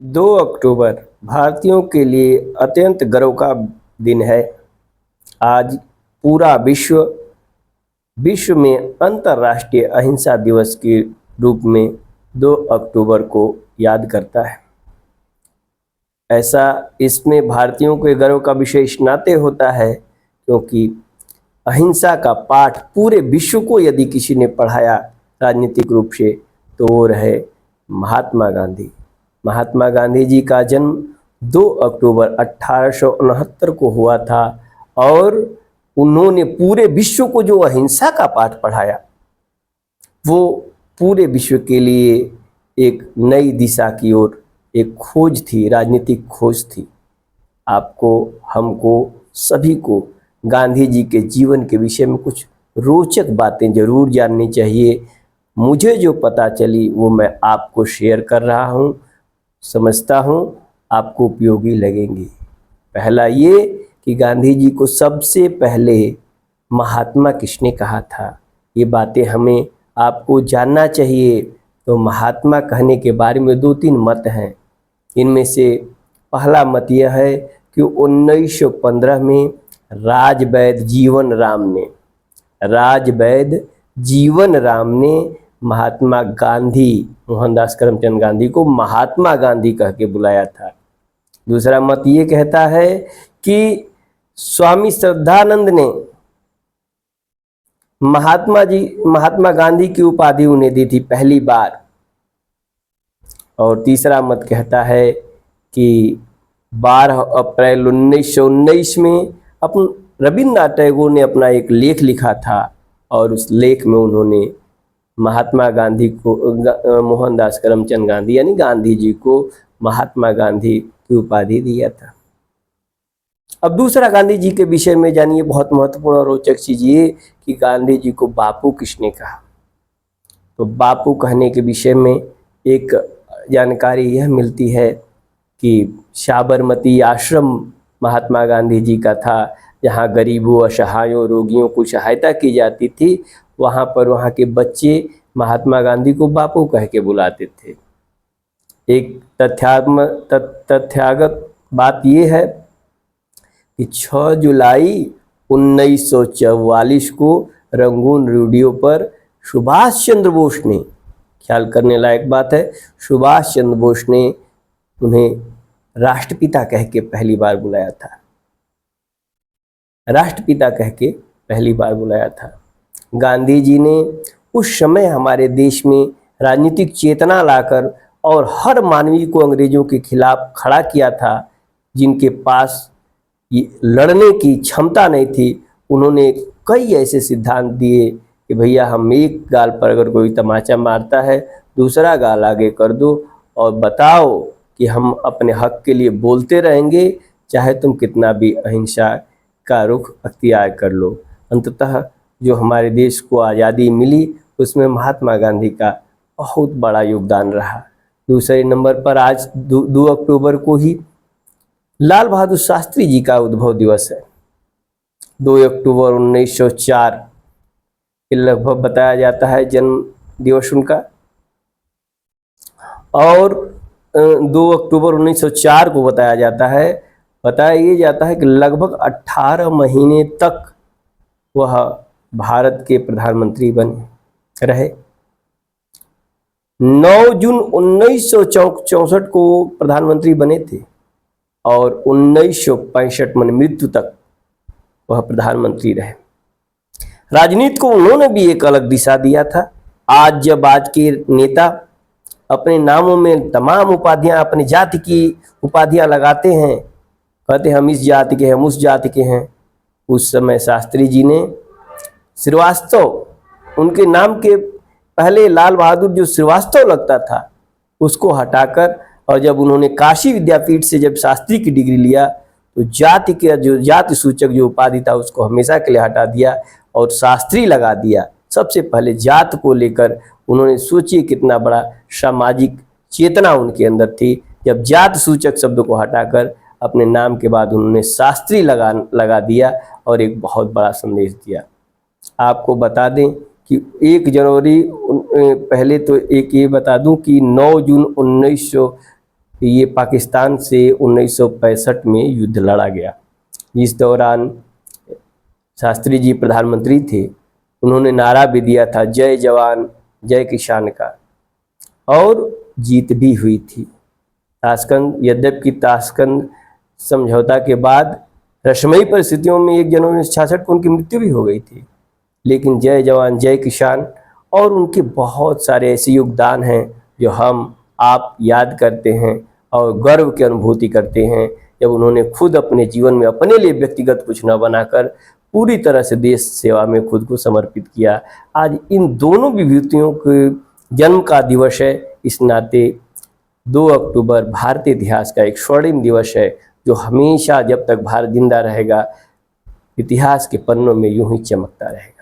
2 अक्टूबर भारतीयों के लिए अत्यंत गर्व का दिन है। आज पूरा विश्व में अंतर्राष्ट्रीय अहिंसा दिवस के रूप में 2 अक्टूबर को याद करता है। ऐसा इसमें भारतीयों के गर्व का विषय इस नाते होता है क्योंकि अहिंसा का पाठ पूरे विश्व को यदि किसी ने पढ़ाया राजनीतिक रूप से तो वो रहे महात्मा गांधी। महात्मा गांधी जी का जन्म 2 अक्टूबर 1869 को हुआ था और उन्होंने पूरे विश्व को जो अहिंसा का पाठ पढ़ाया वो पूरे विश्व के लिए एक नई दिशा की ओर एक खोज थी, राजनीतिक खोज थी। आपको, हमको, सभी को गांधी जी के जीवन के विषय में कुछ रोचक बातें जरूर जाननी चाहिए। मुझे जो पता चली वो मैं आपको शेयर कर रहा हूँ, समझता हूँ आपको उपयोगी लगेंगी। पहला ये कि गांधी जी को सबसे पहले महात्मा किसने कहा था, ये बातें हमें आपको जानना चाहिए। तो महात्मा कहने के बारे में 2-3 मत हैं। इनमें से पहला मत यह है कि 1915 में राजवैद जीवन राम ने महात्मा गांधी, मोहनदास करमचंद गांधी को महात्मा गांधी कह के बुलाया था। दूसरा मत ये कहता है कि स्वामी श्रद्धानंद ने महात्मा गांधी की उपाधि उन्हें दी थी पहली बार। और तीसरा मत कहता है कि 12 अप्रैल 1919 में रविन्द्रनाथ टैगोर ने अपना एक लेख लिखा था और उस लेख में उन्होंने महात्मा गांधी को, मोहनदास करमचंद गांधी यानी गांधी जी को महात्मा गांधी की उपाधि दिया था। अब दूसरा गांधी जी के विषय में जानिए, बहुत महत्वपूर्ण और रोचक चीज ये कि गांधी जी को बापू किसने कहा। तो बापू कहने के विषय में एक जानकारी यह मिलती है कि साबरमती आश्रम महात्मा गांधी जी का था, जहाँ गरीबों, असहायों, रोगियों को सहायता की जाती थी। वहाँ पर वहाँ के बच्चे महात्मा गांधी को बापू कह के बुलाते थे। एक तथ्यागत बात यह है कि 6 जुलाई 1944 को रंगून रेडियो पर सुभाष चंद्र बोस ने, ख्याल करने लायक बात है, सुभाष चंद्र बोस ने उन्हें राष्ट्रपिता कह के पहली बार बुलाया था। राष्ट्रपिता कह के पहली बार बुलाया था। गांधी जी ने उस समय हमारे देश में राजनीतिक चेतना लाकर और हर मानवीय को अंग्रेजों के खिलाफ खड़ा किया था। जिनके पास लड़ने की क्षमता नहीं थी, उन्होंने कई ऐसे सिद्धांत दिए कि भैया हम एक गाल पर अगर कोई तमाचा मारता है दूसरा गाल आगे कर दो और बताओ कि हम अपने हक के लिए बोलते रहेंगे, चाहे तुम कितना भी अहिंसा का रुख अख्तियार कर लो। अंततः जो हमारे देश को आज़ादी मिली उसमें महात्मा गांधी का बहुत बड़ा योगदान रहा। दूसरे नंबर पर आज 2 अक्टूबर को ही लाल बहादुर शास्त्री जी का उद्भव दिवस है। 2 अक्टूबर 1904 के लगभग बताया जाता है जन्म दिवस उनका, और 2 अक्टूबर 1904 को बताया ये जाता है कि लगभग 18 महीने तक वह भारत के प्रधानमंत्री बने रहे। 9 जून 1964 को प्रधानमंत्री बने थे और 1965 में मृत्यु तक वह प्रधानमंत्री रहे। राजनीति को उन्होंने भी एक अलग दिशा दिया था। आज जब आज के नेता अपने नामों में तमाम उपाधियां, अपनी जाति की उपाधियां लगाते हैं, कहते हैं हम इस जाति के हैं, हम उस जाति के हैं, उस समय शास्त्री जी ने श्रीवास्तव, उनके नाम के पहले लाल बहादुर जो श्रीवास्तव लगता था उसको हटाकर, और जब उन्होंने काशी विद्यापीठ से जब शास्त्री की डिग्री लिया तो जाति के जो जाति सूचक जो उपाधि था उसको हमेशा के लिए हटा दिया और शास्त्री लगा दिया। सबसे पहले जात को लेकर उन्होंने, सोचिए कितना बड़ा सामाजिक चेतना उनके अंदर थी। जब जात सूचक शब्द को हटाकर अपने नाम के बाद उन्होंने शास्त्री लगा दिया और एक बहुत बड़ा संदेश दिया। आपको बता दें कि 1 जनवरी, पहले तो एक ये बता दूं कि 9 जून ये पाकिस्तान से 1965 में युद्ध लड़ा गया। इस दौरान शास्त्री जी प्रधानमंत्री थे, उन्होंने नारा भी दिया था जय जवान जय किसान का, और जीत भी हुई थी। ताशकंद, यद्यपि ताशकंद समझौता के बाद रहस्यमयी परिस्थितियों में 1 जनवरी 1966 को उनकी मृत्यु भी हो गई थी, लेकिन जय जवान जय किसान और उनके बहुत सारे ऐसे योगदान हैं जो हम आप याद करते हैं और गर्व की अनुभूति करते हैं, जब उन्होंने खुद अपने जीवन में अपने लिए व्यक्तिगत कुछ न बनाकर पूरी तरह से देश सेवा में खुद को समर्पित किया। आज इन दोनों विभूतियों के जन्म का दिवस है, इस नाते 2 अक्टूबर भारतीय इतिहास का एक स्वर्णिम दिवस है, जो हमेशा जब तक भारत जिंदा रहेगा इतिहास के पन्नों में यूं ही चमकता रहेगा।